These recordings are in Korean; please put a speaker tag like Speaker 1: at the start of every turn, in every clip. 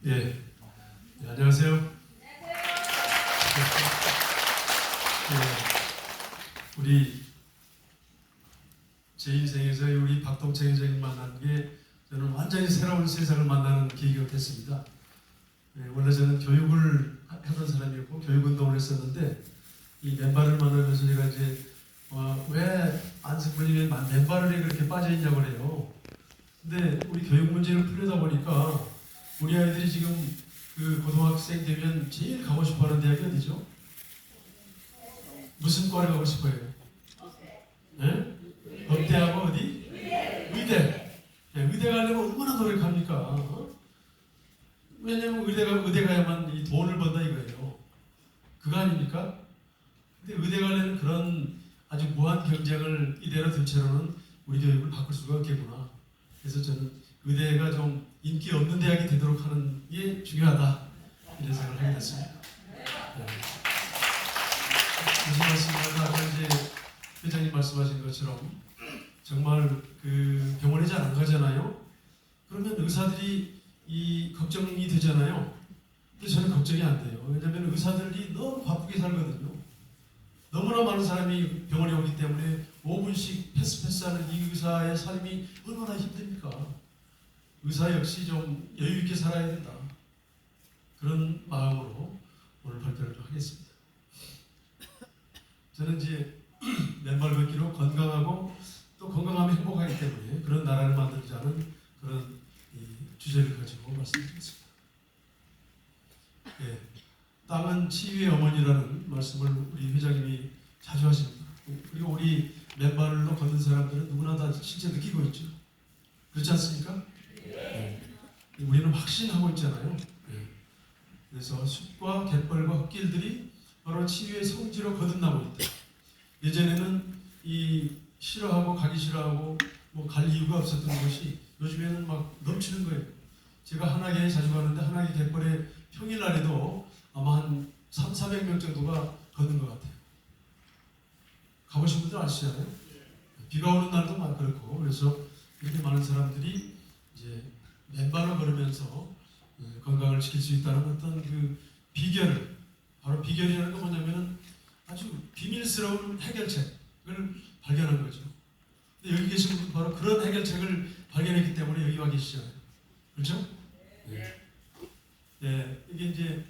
Speaker 1: 예, 네, 안녕하세요. 우리 제 인생에서 우리 박동창 회장님 만난 게 저는 완전히 새로운 세상을 만나는 계기가 됐습니다. 원래 저는 교육을 하던 사람이었고 교육운동을 했었는데 이 맨발을 만나면서 제가 이제 왜 안승부님이 맨발에 그렇게 빠져있냐고 그래요. 근데 우리 교육 문제를 풀려다 보니까 우리 아이들이 지금 그 고등학생 되면 제일 가고 싶어하는 대학이 어디죠? 무슨 과를 가고 싶어요? 네? 법대하고 어디? 의대. 네, 의대 가려면 얼마나 노력합니까? 왜냐면 의대 가야만 이 돈을 번다 이거예요. 그거 아닙니까? 근데 의대 가려면 그런 아주 무한 경쟁을 이대로 둔 채로는 우리 교육을 바꿀 수가 없겠구나. 그래서 저는 의대가 좀 인기 없는 대학이 되도록 하는 게 중요하다. 이런 생각을 하게 됐습니다. 네. 무슨 말씀이냐면 아까 이제 회장님 말씀하신 것처럼 정말 그 병원에 잘 안 가잖아요. 그러면 의사들이 이 걱정이 되잖아요. 근데 저는 걱정이 안 돼요. 왜냐하면 의사들이 너무 바쁘게 살거든요. 너무나 많은 사람이 병원에 오기 때문에 5분씩 패스하는 이 의사의 삶이 얼마나 힘듭니까? 의사 역시 좀 여유 있게 살아야 된다. 그런 마음으로 오늘 발표를 하겠습니다. 저는 이제 맨발 걷기로 건강하고 또 건강하면 행복하기 때문에 그런 나라를 만들자는 그런 주제를 가지고 말씀드리겠습니다. 예, 땅은 치유의 어머니라는 말씀을 우리 회장님이 자주 하십니다. 그리고 우리 맨발로 걷는 사람들은 누구나 다 실제 느끼고 있죠. 그렇지 않습니까? 네. 우리는 확신하고 있잖아요. 네. 그래서 숲과 갯벌과 흙길들이 바로 치유의 성지로 거듭나고 있다. 예전에는 이 싫어하고 가기 싫어하고 뭐 갈 이유가 없었던 것이 요즘에는 막 넘치는 거예요. 제가 한화계에 자주 가는데 한화계 갯벌에 평일날에도 아마 한 300명 정도가 걷는 것 같아요. 가보신 분들 아시잖아요. 비가 오는 날도 막 그렇고 그래서 이렇게 많은 사람들이 이제 맨발로 걸으면서 건강을 지킬 수 있다는 어떤 그 비결을 바로 비결이라는 건 뭐냐면은 아주 비밀스러운 해결책을 발견한 거죠. 근데 여기 계신 분도 바로 그런 해결책을 발견했기 때문에 여기 와 계시잖아요. 그렇죠? 네. 네, 이게 이제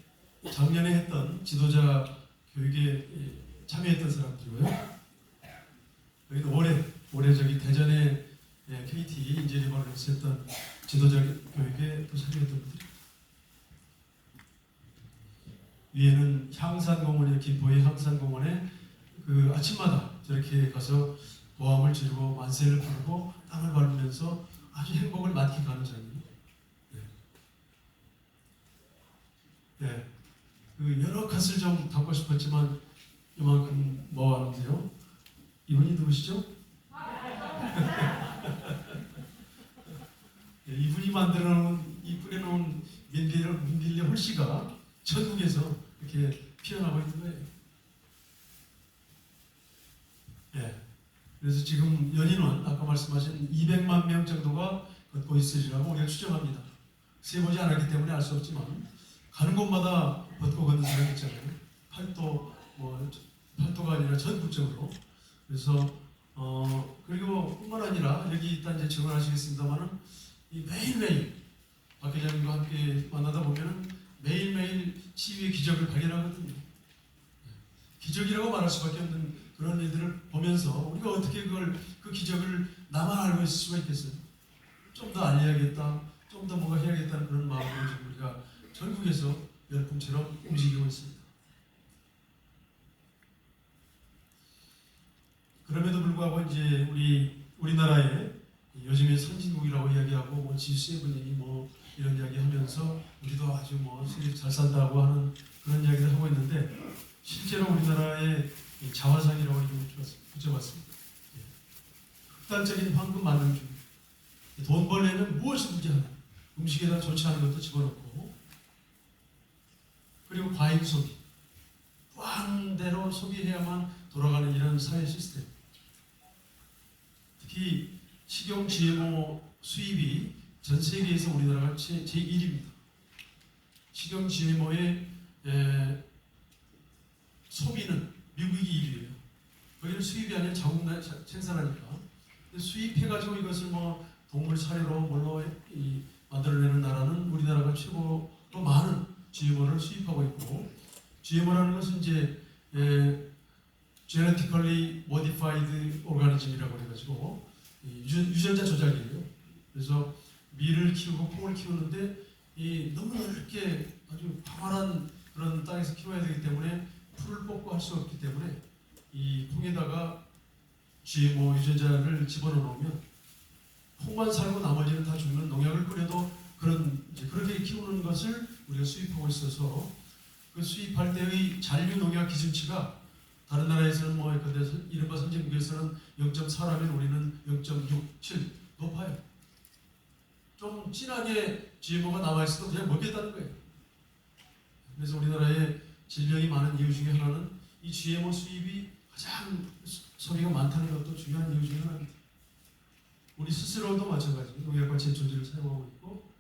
Speaker 1: 작년에 했던 지도자 교육에 참여했던 사람들이고요. 여기는 올해 저기 대전에 KT 인재리버를 했었던 지도자 교육에 또 참여했던 분들입니다. 위에는 향산공원이요, 김포의 향산공원에 그 아침마다 저렇게 가서 고함을 지르고 만세를 부르고 땅을 밟으면서 아주 행복을 만끽하는 장면. 네. 네. 그 여러 컷을 좀 담고 싶었지만 이만큼 모아놨는데요. 이분이 누구시죠? 네, 이분이 만들어놓은 이 뿌려놓은 민들레 홀씨가 전국에서 이렇게 피어나고 있는 거예요. 네. 그래서 지금 연인원 아까 말씀하신 200만 명 정도가 걷고 있으리라고 우리가 추정합니다. 세보지 않았기 때문에 알 수 없지만 가는 곳마다 걷고 걷는 사람이 있잖아요. 팔도가 아니라 전국적으로. 그래서 그리고 뿐만 아니라 여기 일단 이제 증언하시겠습니다만은 이 매일매일 박 회장님과 함께 만나다 보면은 매일매일 치유의 기적을 발견하거든요. 기적이라고 말할 수밖에 없는 그런 일들을 보면서 우리가 어떻게 그 기적을 나만 알고 있을 수가 있겠어요? 좀 더 알려야겠다, 좀 더 뭔가 해야겠다는 그런 마음으로 지금 우리가 전국에서 열풍처럼 움직이고 있습니다. 그럼에도 불구하고 이제 우리나라의 요즘에 선진국이라고 이야기하고 뭐 G7이 뭐 이런 이야기하면서 우리도 아주 뭐 잘 산다고 하는 그런 이야기를 하고 있는데 실제로 우리나라의 자화상이라고 붙여봤습니다. 극단적인 황금 만능 중 돈 벌려면 무엇이든지 하나 음식에다 좋지 않은 것도 집어넣고 그리고 과잉 소비 무한대로 소비해야만 돌아가는 이런 사회 시스템. 특히 식용 GMO 수입이 전 세계에서 우리나라가 제1위입니다. 식용 GMO의 소비는 미국이 1위예요. 거기는 수입이 아니라 자국 생산하니까. 수입해가지고 이것을 뭐 동물 사료로 뭘로 만들어내는 나라는 우리나라가 최고로 많은 GMO를 수입하고 있고, GMO라는 것은 이제 Genetically Modified Organism이라고 해가지고 유전자 조작이에요. 그래서 밀을 키우고 콩을 키우는데 너무 넓게 아주 광활한 그런 땅에서 키워야 되기 때문에 풀을 뽑고 할 수 없기 때문에 이 콩에다가 GMO 유전자를 집어넣으면 콩만 살고 나머지는 다 죽는, 농약을 뿌려도 그렇게 키우는 것을 우리가 수입하고 있어서 그 수입할 때의 잔류 농약 기준치가 다른 나라에서는 뭐 이른바 선진국에서는 0.4라면 우리는 0.67 높아요. 좀 진하게 GMO가 남아있어도 그냥 먹겠다는 거예요. 그래서 우리나라에 질병이 많은 이유 중에 하나는 이 GMO 수입이 가장 소비가 많다는 것도 중요한 이유 중에 하나입니다. 우리 스스로도 마찬가지 농약과 제초제를 사용하고 있고,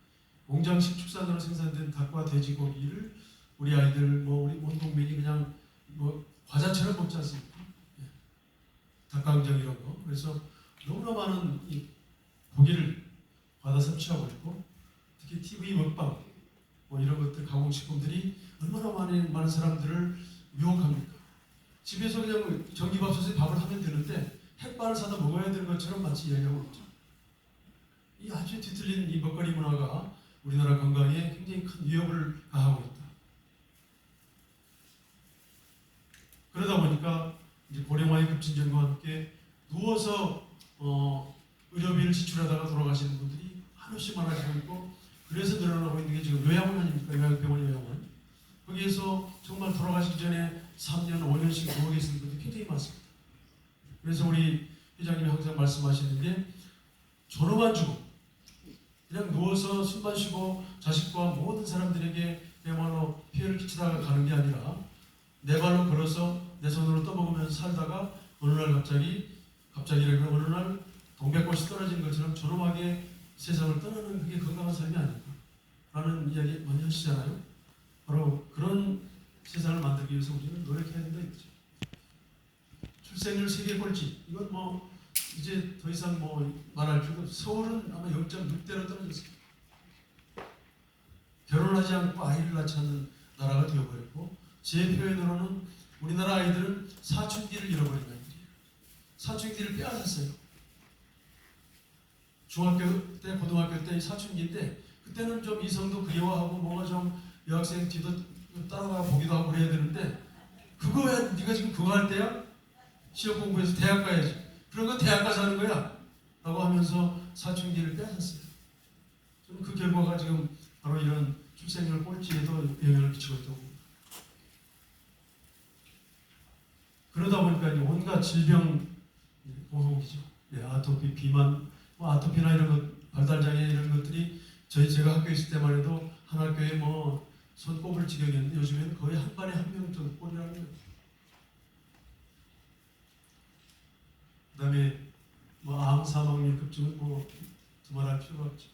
Speaker 1: 공장식 축산으로 생산된 닭과 돼지고기를 우리 아이들 우리 온 국민이 그냥 과자처럼 먹지 않습니까? 닭강정 이런 거. 그래서 너무나 많은 이 고기를 과다 섭취하고 있고, 특히 TV 먹방 이런 것들 가공식품들이 얼마나 많은 사람들을 유혹합니까? 집에서 그냥 전기밥솥에 밥을 하면 되는데 햇반을 사다 먹어야 되는 것처럼 마치 이야기하고 있죠. 이 아주 뒤틀린 이 먹거리 문화가 우리나라 건강에 굉장히 큰 위협을 가하고 있다. 그러다 보니까 이제 고령화의 급진전과 함께 누워서 의료비를 지출하다가 돌아가시는 분들이 한없이 많아지고 있고, 그래서 늘어나고 있는 게 지금 요양원 아닙니까? 요양병원 요양원. 거기에서 정말 돌아가시기 전에 3년, 5년씩 누워 계시는 분들이 굉장히 많습니다. 그래서 우리 회장님이 항상 말씀하시는 게 존엄한 죽음, 그냥 누워서 숨만 쉬고 자식과 모든 사람들에게 그야말로 피해를 끼치다가 가는 게 아니라 내 발로 걸어서 내 손으로 떠먹으면서 살다가 어느 날 갑자기라면 어느 날 동백꽃이 떨어진 것처럼 존엄하게 세상을 떠나는 그게 건강한 삶이 아닐까 라는 이야기 많이 하시잖아요. 바로 그런 세상을 만들기 위해서 우리는 노력해야 된다 이거죠. 출생률 세계 꼴찌, 이건 이제 더 이상 말할 필요 없고, 서울은 아마 0.6대로 떨어졌습니다. 결혼하지 않고 아이를 낳지 않는 나라가 되어버렸고, 제 표현으로는 우리나라 아이들은 사춘기를 잃어버린 아이들이에요. 사춘기를 빼앗았어요. 중학교 때, 고등학교 때 사춘기인데 그때는 좀 이성도 그리워하고 뭔가 좀 여학생 뒤도 따라가 보기도 하고 그래야 되는데, 그거야 네가 지금 그거 할 때야? 시험 공부해서 대학 가야지. 그런 건 대학 가서 하는 거야 라고 하면서 사춘기를 빼앗았어요. 저는 그 결과가 지금 바로 이런 출생률 꼴찌에도 영향을 끼치고 있다고 봅니다. 그러다 보니까 온갖 질병 보호기죠. 아토피, 비만, 아토피나 이런 것, 발달장애 이런 것들이 제가 학교에 있을 때만 해도 한 학교에 손 꼽을 지경이었는데 요즘에는 거의 한 반에 한 명 정도 꼴이라는 거예요. 그 다음에 암 사망률 급증은 두말할 필요가 없죠.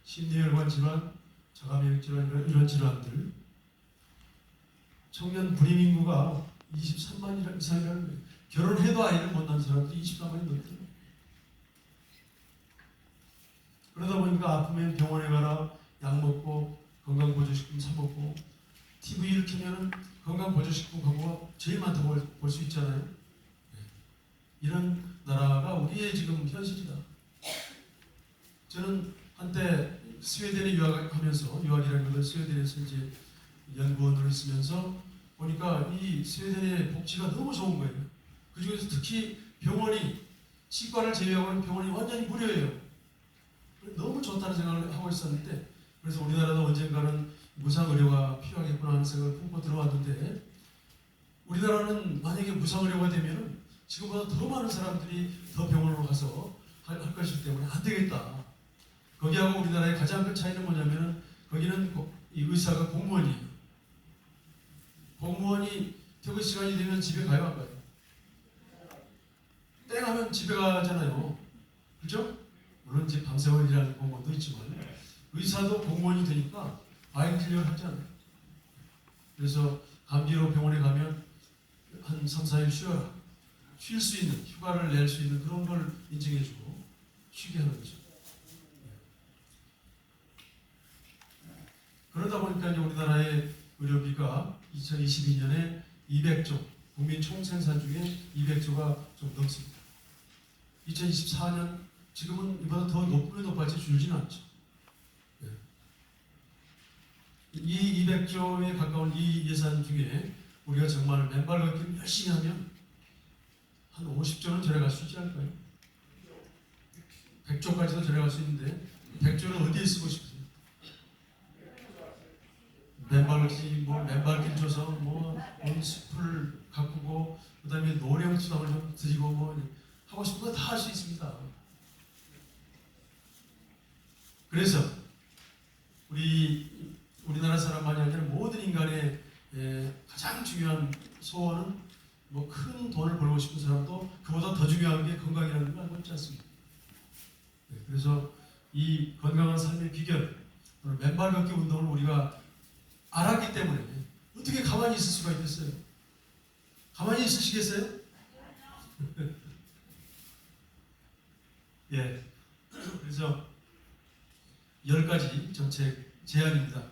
Speaker 1: 심리혈관 질환, 자가면역 질환 이런 질환들. 청년 불임 인구가 23만 이상이라는 거예요. 결혼해도 아이를 못 낳은 사람들이 24만이 넘더라고요. 그러다 보니까 아프면 병원에 가라, 약 먹고 건강보조식품 사 먹고, TV를 켜면 건강보조식품 광고가 제일 많다고 볼 수 있잖아요. 이런 나라가 우리의 지금 현실이다. 저는 한때 스웨덴에 유학하면서, 유학이라는 것은 스웨덴에서 이제 연구원으로 있으면서 보니까 이 스웨덴의 복지가 너무 좋은 거예요. 그 중에서 특히 병원이, 치과를 제외하고는 병원이 완전히 무료예요. 너무 좋다는 생각을 하고 있었는데, 그래서 우리나라도 언젠가는 무상의료가 필요하겠구나 하는 생각을 품고 들어왔는데, 우리나라는 만약에 무상의료가 되면 지금보다 더 많은 사람들이 더 병원으로 가서 할 것이기 때문에 안 되겠다. 거기하고 우리나라의 가장 큰 차이는 뭐냐면은, 거기는 이 의사가 공무원이에요. 공무원이 퇴근 시간이 되면 집에 가요, 안 가요? 땡 하면 집에 가잖아요. 그죠? 물론 이제 밤새워 일하는 공무원도 있지만, 의사도 공무원이 되니까 과잉 진료를 하잖아요. 그래서 감기로 병원에 가면 한 3, 4일 쉬어라. 쉴 수 있는, 휴가를 낼 수 있는 그런 걸 인증해주고 쉬게 하는 거죠. 그러다 보니까 이제 우리나라의 의료비가 2022년에 200조, 국민 총생산 중에 200조가 좀 넘습니다. 2024년 지금은 이보다 더 높을지 줄지는 않죠. 네. 이 200조에 가까운 이 예산 중에 우리가 정말 맨발 걷기를 열심히 하면 한 50조는 절약할 수 있지 않을까요? 100조까지도 절약할 수 있는데 100조는 어디에 쓰고 싶으세요? 맨발걷기, 맨발길 줘서 온 숲을 가꾸고 그다음에 노령수당을 좀 드리고 하고 싶은 거 다 할 수 있습니다. 그래서 우리나라 사람만이 아니라 모든 인간의 가장 중요한 소원은 큰 돈을 벌고 싶은 사람도 그보다 더 중요한 게 건강이라는 걸 알고 있지 않습니까? 네, 그래서 이 건강한 삶의 비결, 맨발 걷기 운동을 우리가 알았기 때문에 어떻게 가만히 있을 수가 있겠어요? 가만히 있으시겠어요? 예. 그래서 10가지 정책 제안입니다.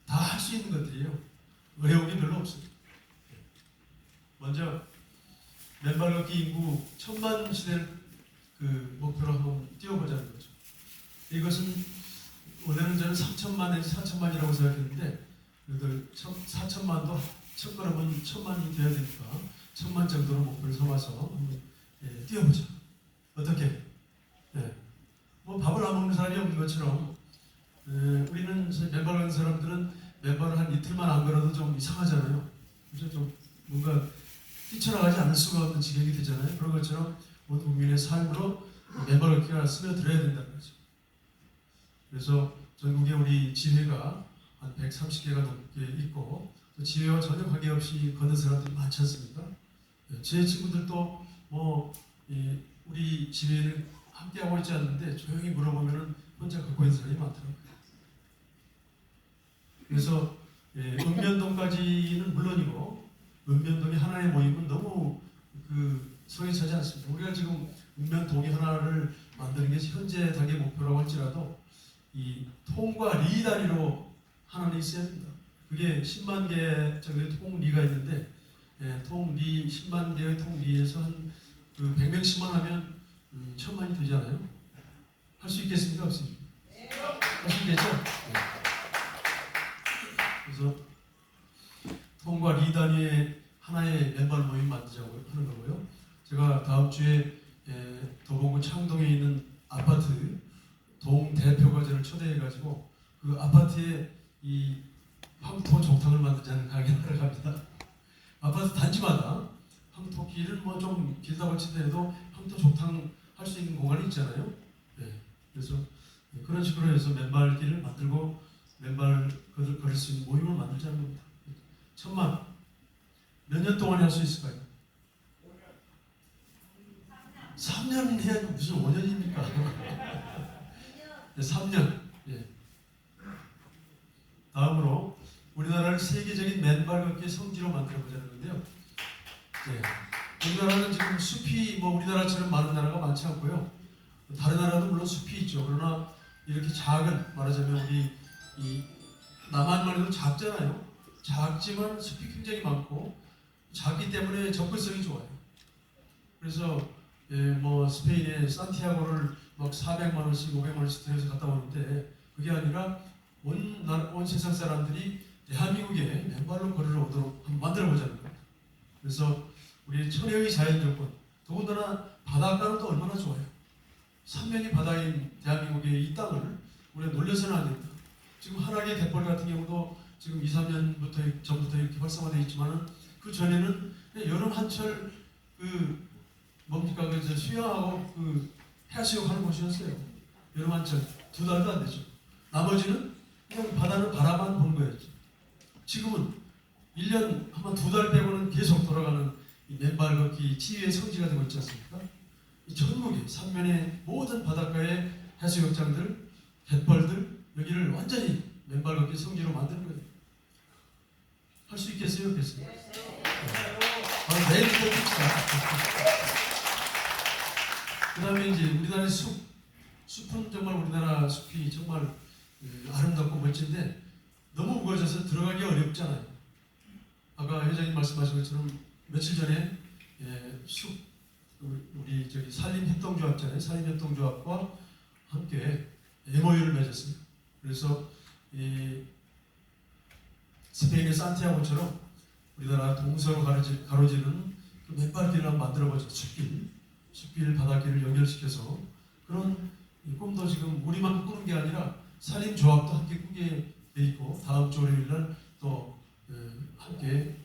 Speaker 1: 다 할 수 있는 것들이에요. 어려운 게 별로 없어요. 먼저 맨발 걷기 인구 1000만 시대를 목표로 한번 띄워보자는 거죠. 이것은 원래는 저는 3천만 내지 4천만이라고 생각했는데 그래도 4천만도 첫 걸음은 1000만이 되어야 되니까 1000만 정도로 목표를 삼아서 한번 띄워보자. 어떻게? 밥을 안 먹는 사람이 없는 것처럼 우리는 맨발 걷는 사람들은 맨발을 한 이틀만 안 걸어도 좀 이상하잖아요. 그래서 좀 뭔가 뛰쳐나가지 않을 수가 없는 지경이 되잖아요. 그런 것처럼 모든 국민의 삶으로 맨발 걷기가 스며들어야 된다는 거죠. 그래서 전국에 우리 지회가 한 130개가 넘게 있고 지회와 전혀 관계없이 걷는 사람들이 많지 않습니까? 제 친구들도 우리 지회를 함께하고 있지 않는데 조용히 물어보면 혼자 걷고 있는 사람이 많더라고요. 그래서 읍면동까지는 물론이고 읍면동이 하나의 모임은 너무 성에 차지 않습니다. 우리가 지금 읍면동이 하나를 만드는 게 현재 단계 목표라고 할지라도 이 통과 리 단위로 하나는 있어야 됩니다. 그게 10만 개 정도의 통리가 있는데 통리 10만 개의 통리에서 한 100명씩만 하면 1000만이 되잖아요. 할 수 있겠습니까? 없습니까? 할 수 있겠죠? 그래서 통과 리 단위의 하나의 맨발 모임 만들자고 하는 거고요. 제가 다음 주에 도봉구 창동에 있는 아파트 동대표과제를 초대해가지고 그 아파트에 이 황토 족탕을 만들자는 강연을 하러 갑니다. 아파트 단지마다 황토길은 좀 길다고 치더라도 황토 족탕 할 수 있는 공간이 있잖아요. 그래서 그런 식으로 해서 맨발길을 만들고 맨발 걸을 수 있는 모임을 만들자는 겁니다. 1000만 몇 년 동안 할 수 있을까요? 3년 해야지 무슨 5년입니까? 3년. 다음으로 우리나라를 세계적인 맨발 걷기 성지로 만들어보자는 건데요. 우리나라는 지금 숲이 우리나라처럼 많은 나라가 많지 않고요. 다른 나라도 물론 숲이 있죠. 그러나 이렇게 작은, 말하자면 우리 이 남한만 해도 작잖아요. 작지만 숲이 굉장히 많고 작기 때문에 접근성이 좋아요. 그래서 스페인의 산티아고를 400만 원씩, 500만 원씩 들여서 갔다 오는데 그게 아니라 온 세상 사람들이 대한민국에 맨발로 걸으러 오도록 한번 만들어보자는 거예요. 그래서 우리 천혜의 자연 조건, 더군다나 바닷가는 또 얼마나 좋아요. 삼면이 바다인 대한민국의 이 땅을 우리가 놀려서는 안 됩니다. 지금 한악의 갯벌 같은 경우도 지금 2, 3년 전부터 이렇게 활성화되어 있지만은 그 전에는 여름 한철 수영하고 해수욕하는 곳이었어요. 여름 한철 2달도 안 되죠. 나머지는 그냥 바다는 바라만 보는 거였죠. 지금은 1년 한 2달 빼고는 계속 돌아가는 이 맨발 걷기 치유의 성지가 되고 있지 않습니까? 이 전국의 삼면의 모든 바닷가의 해수욕장들, 갯벌들 여기를 완전히 맨발 걷기 성지로 만드는 거예요. 할 수 있겠어요? 없겠어요? 내일부터 합시다. 그 다음에 이제 우리나라의 숲은 정말 우리나라 숲이 정말 아름답고 멋진데 너무 우거져서 들어가기 어렵잖아요. 아까 회장님 말씀하신 것처럼 며칠 전에 숲 우리 저기 산림협동조합 있잖아요. 산림협동조합과 함께 MOU를 맺었습니다. 그래서 이 스페인의 산티아고처럼 우리나라 동서로 가로지르는 그 맨발길을 한번 만들어보죠. 숲길, 바닷길을 연결시켜서 그런 꿈도 지금 우리만 꾸는 게 아니라 산림조합도 함께 꾸게 돼 있고 다음 주 월요일날 또 함께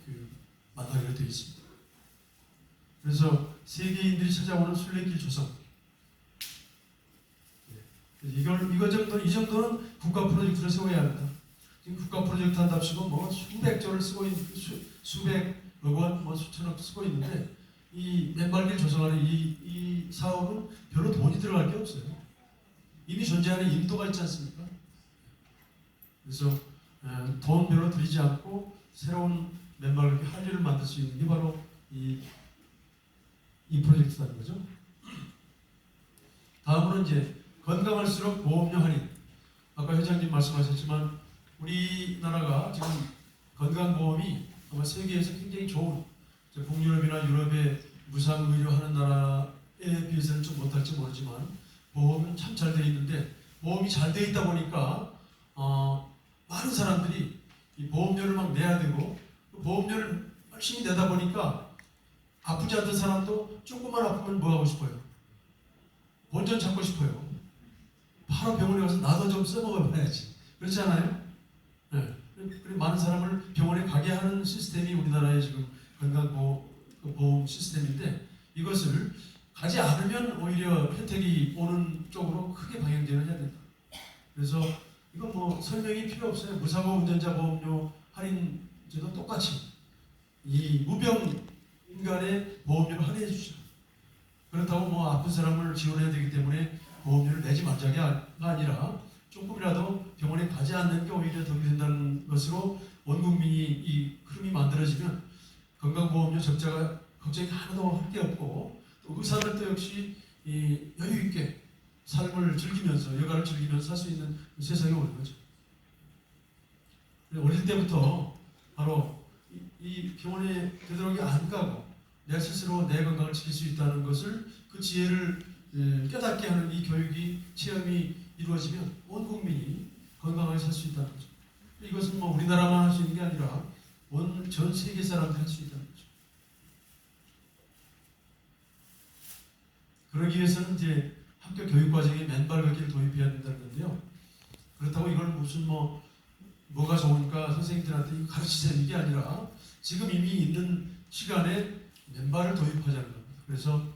Speaker 1: 만나기로 되어 있습니다. 그래서 세계인들이 찾아오는 순례길 조성 이 정도는 국가 프로젝트를 세워야 합니다. 지금 국가 프로젝트 한답시고 뭐 수백조를 쓰고 있는 수백억 원, 뭐 수천억 쓰고 있는데 이 맨발길 조성하는 이 사업은 별로 돈이 들어갈 게 없어요. 이미 존재하는 인도가 있지 않습니까? 그래서 돈 별로 들이지 않고 새로운 맨발길 한류를 만들 수 있는 게 바로 이 프로젝트라는 거죠. 다음으로 이제 건강할수록 보험료 할인. 아까 회장님 말씀하셨지만 우리나라가 지금 건강보험이 아마 세계에서 굉장히 좋은 북유럽이나 유럽의 무상의료하는 나라에 비해서는 좀 못할지 모르지만 보험은 참 잘 되어 있는데 보험이 잘 되어 있다 보니까 많은 사람들이 이 보험료를 막 내야 되고 보험료를 열심히 내다 보니까 아프지 않던 사람도 조금만 아프면 뭐 하고 싶어요? 본전 찾고 싶어요. 바로 병원에 가서 나도 좀 써먹어 봐야지. 그렇지 않아요? 네. 그리고 많은 사람을 병원에 가게 하는 시스템이 우리나라의 지금 건강보험 시스템인데 이것을 가지 않으면 오히려 혜택이 오는 쪽으로 크게 방향제를 해야 된다. 그래서 이건 뭐 설명이 필요 없어요. 무사고 운전자 보험료 할인제도 똑같이 이 무병 인간의 보험료를 할인해 주죠. 그렇다고 뭐 아픈 사람을 지원해야 되기 때문에 보험료를 내지 말자가 아니라 조금이라도 병원에 가지 않는 게 오히려 덕이 된다는 것으로 온 국민이 이 흐름이 만들어지면 건강보험료 적자가 걱정이 하나도 할 게 없고 또 의사들도 역시 이 여유 있게 삶을 즐기면서 여가를 즐기면서 살 수 있는 세상에 오는 거죠. 어릴 때부터 바로 이 병원에 되도록이 안 가고 내 스스로 내 건강을 지킬 수 있다는 것을 그 지혜를 깨닫게 하는 이 교육이 체험이 이루어지면 온 국민이 건강하게 살 수 있다는 거죠. 이것은 뭐 우리나라만 할 수 있는 게 아니라 전 세계 사람들이 할 수 있다는 거죠. 그러기 위해서는 이제 학교 교육 과정에 맨발 걷기를 도입해야 된다는 건데요. 그렇다고 이걸 무슨 뭐가 좋으니까 선생님들한테 가르치세요 이게 아니라 지금 이미 있는 시간에 맨발을 도입하자는 겁니다. 그래서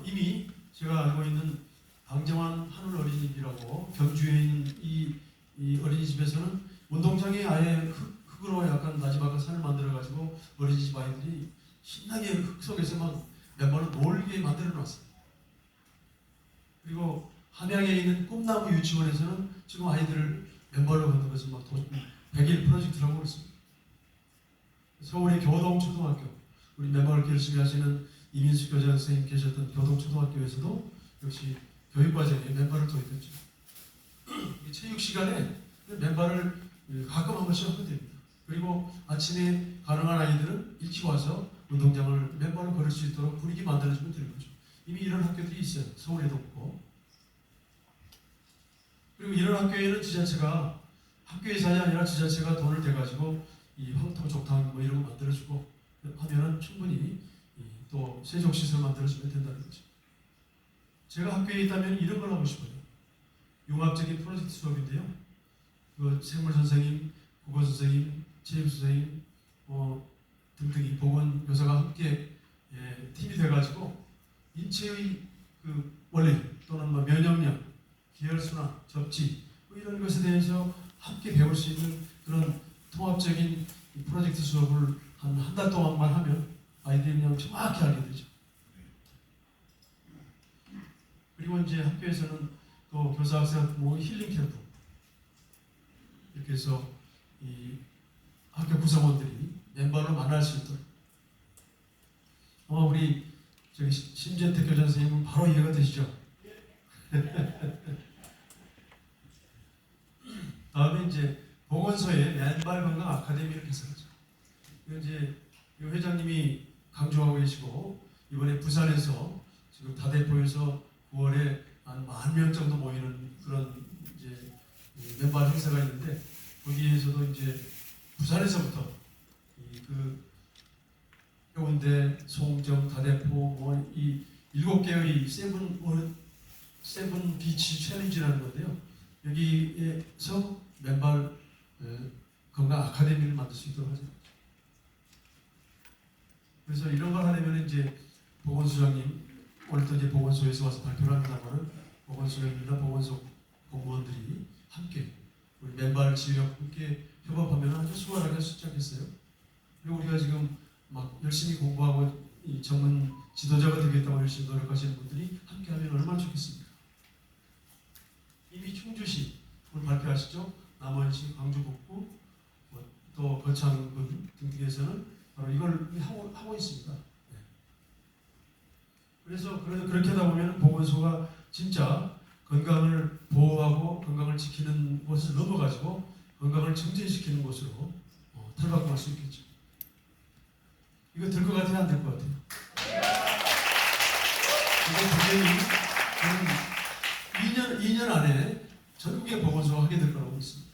Speaker 1: 이미 제가 알고 있는 방정환 한울 어린이집이라고 경주에 있는 이 어린이집에서는 운동장에 아예 흙으로 약간 나지막한 산을 만들어가지고 어린이집 아이들이 신나게 흙 속에서 막 맨발로 놀게 만들어 놨어요. 그리고 함양에 있는 꿈나무 유치원에서는 지금 아이들을 맨발로 걷는 것을 막 100일 프로젝트라고 그랬습니다. 서울의 교동초등학교, 우리 맨발을 열심히 하시는 이민수 교장 선생님 계셨던 교동초등학교에서도 역시 교육과정에 맨발을 도입했죠. 체육 시간에 맨발을 가끔 한 번씩 하면 됩니다. 그리고 아침에 가능한 아이들은 일찍 와서 운동장을 맨발로 걸을 수 있도록 분위기 만들어주면 되는 거죠. 이미 이런 학교들이 있어요. 서울에도 없고. 그리고 이런 학교에는 지자체가 학교 예산이 아니라 지자체가 돈을 대가지고 이 황토 족탕 뭐 이런 거 만들어주고 하면은 충분히 또 세족시설 만들어주면 된다는 거죠. 제가 학교에 있다면 이런 걸 하고 싶어요. 융합적인 프로젝트 수업인데요. 그 생물 선생님, 국어 선생님, 체육 선생님 등등이 보건교사가 함께 팀이 돼가지고 인체의 그 원리 또는 뭐 면역력, 기혈순환, 접지 뭐 이런 것에 대해서 함께 배울 수 있는 그런 통합적인 프로젝트 수업을 한 달 동안만 하면 아이들이 그냥 정확히 알게 되죠. 그리고 이제 학교에서는 또 교사 학생 힐링 캠프 이렇게 해서 이 학교 구성원들이 맨발로 만날 수 있도록. 아마 우리 저기 심재택 교장 선생님은 바로 이해가 되시죠? 다음에 이제 보건소에 맨발 건강 아카데미를 개설하죠. 이제 이 회장님이 강조하고 계시고 이번에 부산에서 지금 다대포에서 9월에 한 10,000명 정도 모이는 그런 이제 맨발 행사가 있는데 거기에서도 이제 부산에서부터 그 해운대, 송정, 다대포 뭐 이 7개의 세븐 비치 챌린지라는 건데요. 여기에서 맨발 건강 아카데미를 만들 수 있도록 하죠. 그래서 이런 걸 하려면 이제 보건소장님 오늘도 이제 보건소에서 와서 발표를 합니다만은 보건소장님이나 보건소 공무원들이 함께 우리 맨발 지휘와 함께 협업하면 아주 수월하게 할 수 있지 않겠어요? 그리고 우리가 지금 막 열심히 공부하고 이 전문 지도자가 되겠다고 열심히 노력하시는 분들이 함께하면 얼마나 좋겠습니까? 이미 충주시 오늘 발표하시죠? 남원시, 광주 북부, 또 거창군 등등에서는 바로 이걸 하고 있습니다. 네. 그래서 그렇게 하다 보면 보건소가 진짜 건강을 보호하고 건강을 지키는 곳을 넘어가지고 건강을 증진시키는 곳으로 탈바꿈할 수 있겠죠. 이거 될 것 같아요? 안 될 것 같아요? 이거 분명히 2년 안에 전국의 보건소가 하게 될 거라고 있습니다.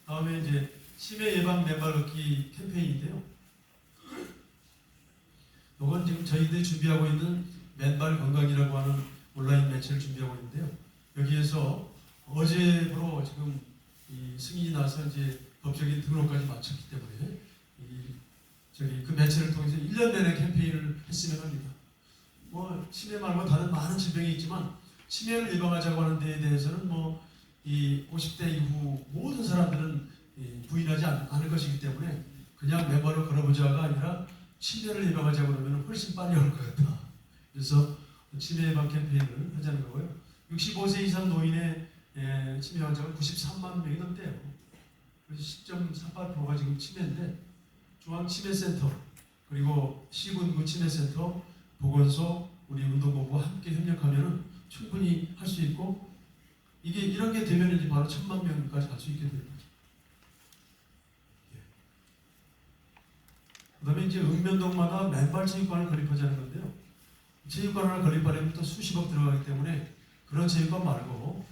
Speaker 1: 다음에 이제 치매 예방 맨발 걷기 캠페인인데요. 이건 지금 저희들이 준비하고 있는 맨발 건강이라고 하는 온라인 매체를 준비하고 있는데요. 여기에서 어제부로 지금 이 승인이 나서 이제 법적인 등록까지 마쳤기 때문에 그 매체를 통해서 1년 내내 캠페인을 했으면 합니다. 뭐 치매 말고 다른 많은 질병이 있지만 치매를 예방하자고 하는 데에 대해서는 뭐 이 50대 이후 모든 사람들은 부인하지 않을 것이기 때문에 그냥 맨발로 걸어보자가 아니라 치매를 예방하자고 그러면 훨씬 빨리 올 것 같다. 그래서 치매 예방 캠페인을 하자는 거고요. 65세 이상 노인의 치매 환자가 93만 명이 넘대요. 그래서 10.38%가 지금 치매인데 중앙치매센터 그리고 시군구 치매센터, 보건소, 우리 운동본부와 함께 협력하면 충분히 할 수 있고 이런 게 되면 이제 바로 1,000만 명까지 갈 수 있게 됩니다. 그 다음에 이제 읍면동마다 맨발 체육관을 건립하자는 건데요. 체육관 하나 건립하려면 또 수십억 들어가기 때문에 그런 체육관 말고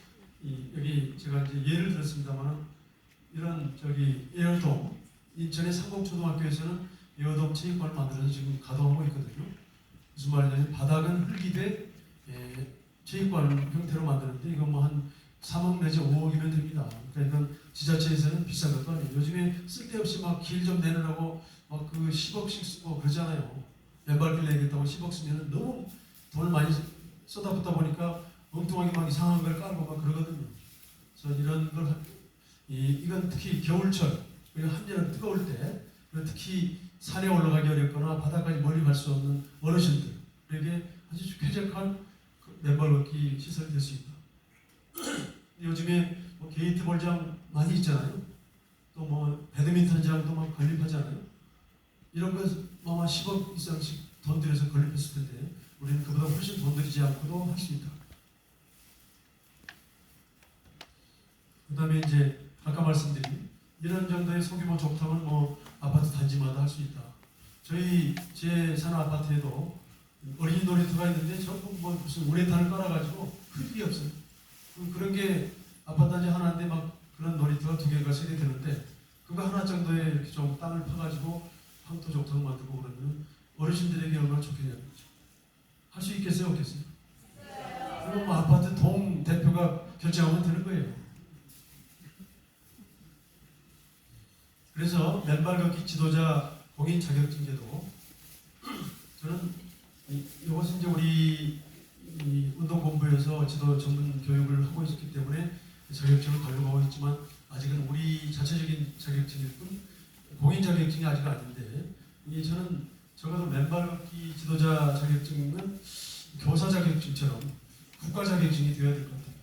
Speaker 1: 여기 제가 이제 예를 들었습니다만 이런 예어동 인천의 상곡초등학교에서는 예어동 체육관을 만들어서 지금 가동하고 있거든요. 무슨 말이냐면 바닥은 흙이되 체육관 형태로 만드는데 이거 뭐 한 3억 내지 5억이면 됩니다. 그러니까 지자체에서는 비싼 것도 아니에요. 요즘에 쓸데없이 막 길 좀 내느라고 막 그 10억씩 쓰고 그러잖아요. 맨발길 내겠다고 10억 쓰면 너무 돈을 많이 쏟아붓다 보니까 엉뚱하게 막 이상한 걸 깔고 막 그러거든요. 그래서 이런 걸 이건 특히 겨울철 그리고 한여름 뜨거울 때 특히 산에 올라가기 어렵거나 바다까지 멀리 갈 수 없는 어르신들에게 아주 쾌적한 맨발 걷기 시설이 될 수 있다. 요즘에 뭐 게이트볼장 많이 있잖아요. 또 뭐 배드민턴장도 막 건립하잖아요. 이런 거 아마 10억 이상씩 돈 들여서 건립했을 텐데 우리는 그보다 훨씬 돈 들이지 않고도 할 수 있다. 그 다음에 이제 아까 말씀드린 이런 정도의 소규모 족탑은 뭐 아파트 단지마다 할 수 있다. 제 사는 아파트에도 어린이 놀이터가 있는데 전부 뭐 무슨 우레탄을 깔아가지고 흙이 없어요. 그런 게 아파트 단지 하나인데 막 그런 놀이터가 2개가 3개 되는데 그거 하나 정도에 이렇게 좀 땅을 파가지고 황토 족탑을 만들고 그러면 어르신들에게 얼마나 좋겠냐는 거죠. 할 수 있겠어요, 없겠어요? 그럼 뭐 아파트 동 대표가 결정하면 되는 거예요. 그래서 맨발 걷기 지도자 공인 자격증제도 저는 이것은 이제 우리 운동본부에서 지도 전문 교육을 하고 있었기 때문에 자격증을 발급하고 있지만 아직은 우리 자체적인 자격증일 뿐 공인 자격증이 아직 아닌데 저는 적어도 맨발 걷기 지도자 자격증은 교사 자격증처럼 국가 자격증이 되어야 될 것 같아요.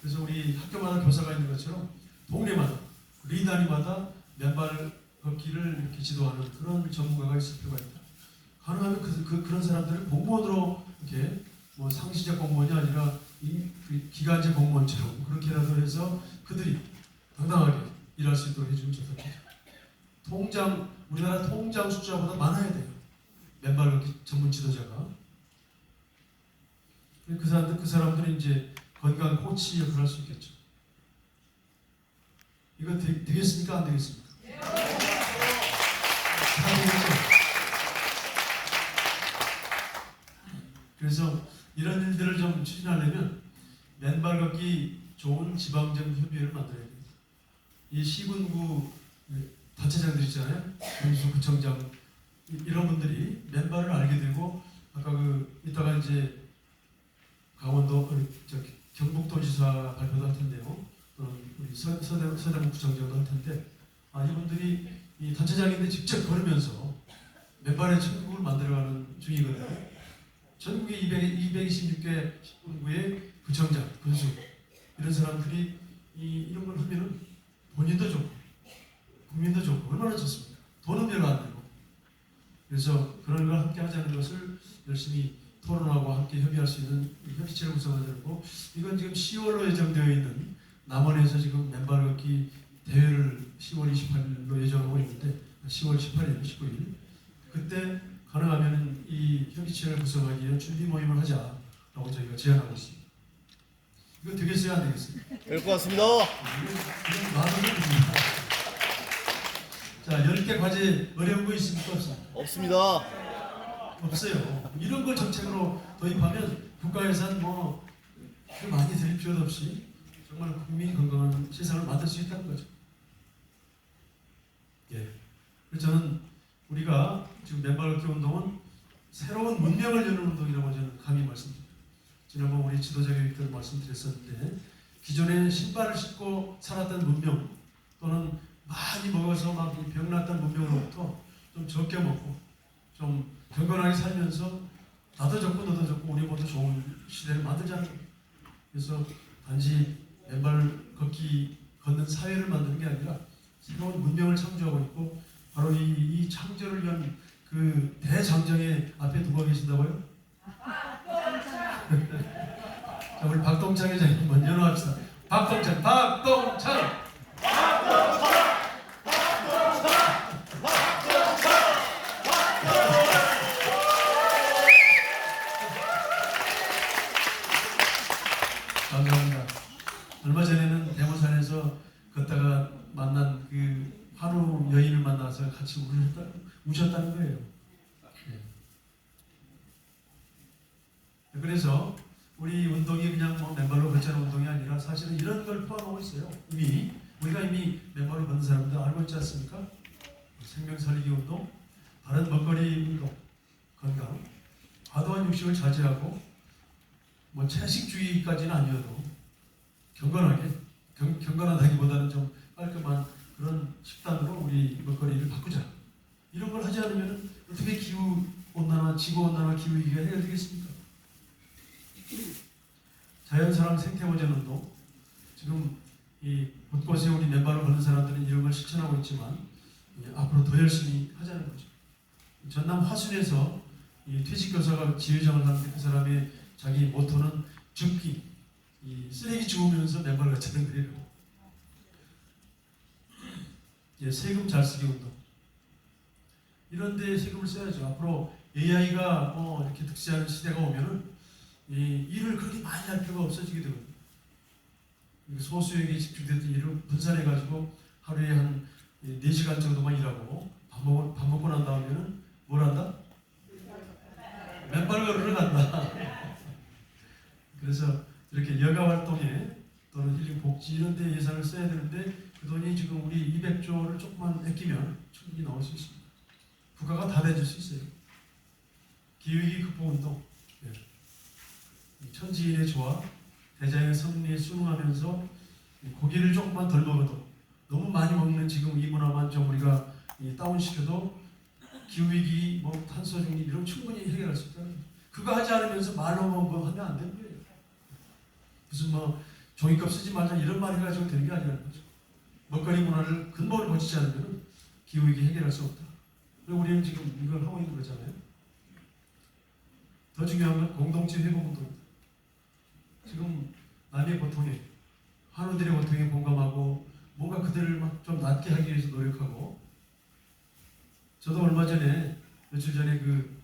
Speaker 1: 그래서 우리 학교마다 교사가 있는 것처럼 동네마다 리단위마다 맨발 걷기를 이렇게 지도하는 그런 전문가가 있을 필요가 있다. 가능하면 그런 사람들을 공무원으로 이렇게 뭐 상시적 공무원이 아니라 그 기간제 공무원처럼 그렇게라도 해서 그들이 당당하게 일할 수 있도록 해주면 좋겠죠. 우리나라 통장 숫자보다 많아야 돼요. 맨발 걷기 전문 지도자가. 그 사람들은 이제 건강 코치 역할을 할 수 있겠죠. 이거 되겠습니까? 안 되겠습니까? 다 되겠죠. 그래서 이런 일들을 좀 추진하려면 맨발 걷기 좋은 지방적 협의회를 만들어야 됩니다. 이 시군구 단체장들 있잖아요. 군수구청장 이런 분들이 맨발을 알게 되고 아까 이따가 이제 강원도 경북도지사 발표도 할 텐데요. 우리 서대문 구청장도 할 텐데 이분들이 이 단체장인데 직접 걸으면서 맨발의 천국을 만들어가는 중이거든요. 전국의 226개 시군구의 구청장, 군수 이런 사람들이 이런 걸 하면은 본인도 좋고 국민도 좋고 얼마나 좋습니까? 돈은 별로 안 들고. 그래서 그런 걸 함께 하자는 것을 열심히 토론하고 함께 협의할 수 있는 협의체를 구성하자고. 이건 지금 10월로 예정되어 있는 남원에서 지금 맨발 걷기 대회를 10월 28일로 예정하고 있는데 10월 18일, 19일 그때 가능하면 이 협의체를 구성하기 위한 준비 모임을 하자라고 저희가 제안하고 있습니다. 이거 되겠어요, 안 되겠어요?
Speaker 2: 될 것 같습니다.
Speaker 1: 이건 많은 자, 10개 과제 어려운 거 있습니까?
Speaker 2: 없습니다.
Speaker 1: 없어요. 이런 걸 정책으로 도입하면 국가 예산 많이 들일 필요도 없이 정말 국민 건강한 세상을 만들 수 있다는 거죠. 예. 그래서 저는 우리가 지금 맨발 걷기 운동은 새로운 문명을 여는 운동이라고 저는 감히 말씀드립니다. 지난번 우리 지도자 교육 때 말씀드렸었는데 기존에 신발을 신고 살았던 문명 또는 많이 먹어서 막 병났던 문명으로부터 좀 적게 먹고 좀 건강하게 살면서 나도 좋고 너도 좋고 우리 모두 좋은 시대를 만들자는 거예요. 그래서 단지 맨발 걷는 사회를 만드는 게 아니라 새로운 문명을 창조하고 있고 바로 이 창조를 위한 그 대장정의 앞에 누가 계신다고요? 자, 우리 박동창 회장님 먼저 연호합시다. 박동창. 감사합니다. 얼마 전에는 대모산에서 걷다가 만난 그 한우 여인을 만나서 같이 우셨다는 거예요. 네. 그래서 우리 운동이 그냥 맨발로 걷자는 운동이 아니라 사실은 이런 걸 포함하고 있어요. 우리가 이미 맨발로 걷는 사람들 알고 있지 않습니까? 생명 살리기 운동, 바른 먹거리 운동, 건강, 과도한 육식을 자제하고 채식주의까지는 아니어도 경건하다기보다는 좀 깔끔한 그런 식단으로 우리 먹거리를 바꾸자. 이런 걸 하지 않으면 어떻게 기후온난화, 지구온난화, 기후위기가 해결되겠습니까? 자연사랑 생태보전 운동, 지금 이 곳곳에 우리 맨발로 걷는 사람들은 이런 걸 실천하고 있지만 앞으로 더 열심히 하자는 거죠. 전남 화순에서 이 퇴직교사가 지회장을 하는데 그 사람의 자기 모토는 줍기, 쓰레기 주우면서 맨발 걷자는 거예요. 세금 잘 쓰기 운동. 이런 데 세금을 써야죠. 앞으로 AI가 이렇게 득세하는 시대가 오면은 일을 그렇게 많이 할 필요가 없어지게 되거든요. 소수에게 집중됐던 일을 분산해가지고 하루에 한 4시간 정도만 일하고 밥 먹고 난 다음에는 뭘 한다? 맨발 걸으러 간다. 그래서 이렇게 여가 활동에 또는 힐링 복지 이런 데 예산을 써야 되는데 그 돈이 지금 우리 200조를 조금만 아끼면 충분히 나올 수 있습니다. 국가가 다 대줄 수 있어요. 기후위기 극복 운동, 천지인의 조화, 대자연의 섭리에 순응하면서 고기를 조금만 덜 먹어도 너무 많이 먹는 지금 이 문화만 좀 우리가 다운시켜도 기후위기, 탄소 중립 이런 충분히 해결할 수 있다는 거예요. 그거 하지 않으면서 말로만 하면 안 되는 거예요. 무슨 종이컵 쓰지 말자 이런 말 해가지고 되는 게 아니라는 거죠. 먹거리 문화를 근본을 고치지 않으면 기후위기 해결할 수 없다. 그리고 우리는 지금 이걸 하고 있는 거잖아요. 더 중요한 건 공동체 회복운동입니다. 지금 남의 고통에, 한우들의 고통에 공감하고 뭔가 그들을 막 좀 낫게 하기 위해서 노력하고, 저도 얼마 전에 며칠 전에 그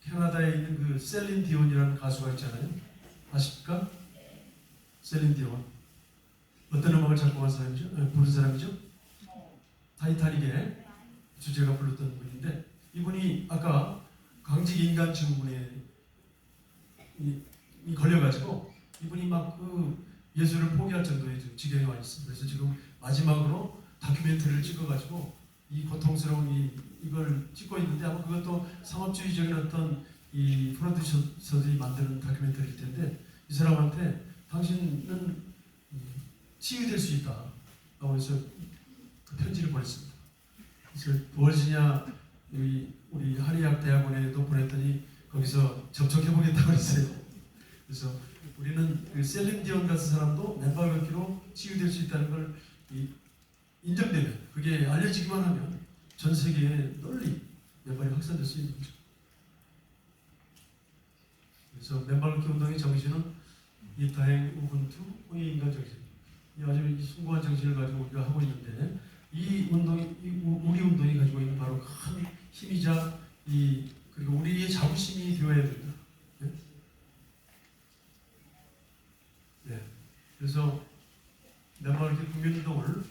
Speaker 1: 캐나다에 있는 그 셀린 디온이라는 가수가 있잖아요. 아십니까? 셀린 디온. 어떤 음악을 작곡한 사람이죠? 부른 사람이죠? 타이타닉의 주제가 불렀던 분인데, 이분이 아까 강직 인간 증후군에 걸려가지고 이분이 막 그 예술을 포기할 정도의 지경에 와 있습니다. 그래서 지금 마지막으로 다큐멘터리를 찍어가지고 이 고통스러운 이걸 찍고 있는데, 아마 그것도 상업주의적인 어떤 이 프로듀서들이 만드는 다큐멘터리일 텐데, 이 사람한테 당신은 치유될 수 있다 라고 해서 그 편지를 보냈습니다. 그래서 버지니아 우리 하리학 대학원에도 보냈더니 거기서 접촉해보겠다고 했어요. 그래서 우리는 그 셀린 디온 같은 사람도 맨발 걷기로 치유될 수 있다는 걸 인정되면, 그게 알려지기만 하면 전 세계에 널리 맨발이 확산될 수 있는 거죠. 그래서 맨발 걷기 운동의 정신은 이타행, 우분투, 홍의 인간 정신, 이 아주 숭고한 정신을 가지고 우리가 하고 있는데, 이 운동이, 우리 운동이 가지고 있는 바로 큰 힘이자 그리고 우리의 자부심이 되어야 된다. 네? 네. 그래서 맨발 걷기 국민운동을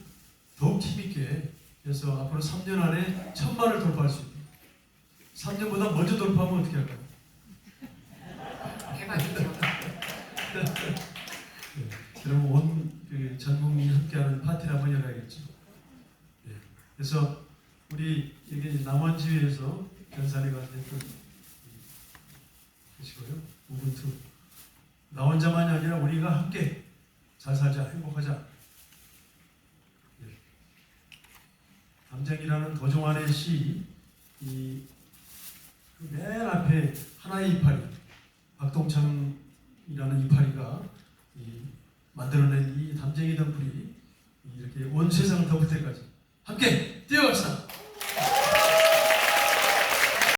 Speaker 1: 더욱 힘있게 해서 앞으로 3년 안에 1000만을 돌파할 수 있다. 3년보다 먼저 돌파하면 어떻게 할까요?
Speaker 2: 대박이죠.
Speaker 1: 네. 그럼 온 전 국민이 함께하는 파티를 한번 열어야겠죠. 네. 그래서 우리 여기 남원지회에서 변산에 가서 했던 것이고요. 우분투. 나 혼자만이 아니라 우리가 함께 잘 살자, 행복하자. 네. 담쟁이라는 도종환의 시, 맨 앞에 하나의 이파리, 박동창이라는 이파리가 만들어낸 이 담쟁이 덩풀이 이렇게 온 세상을 덮을 때까지 함께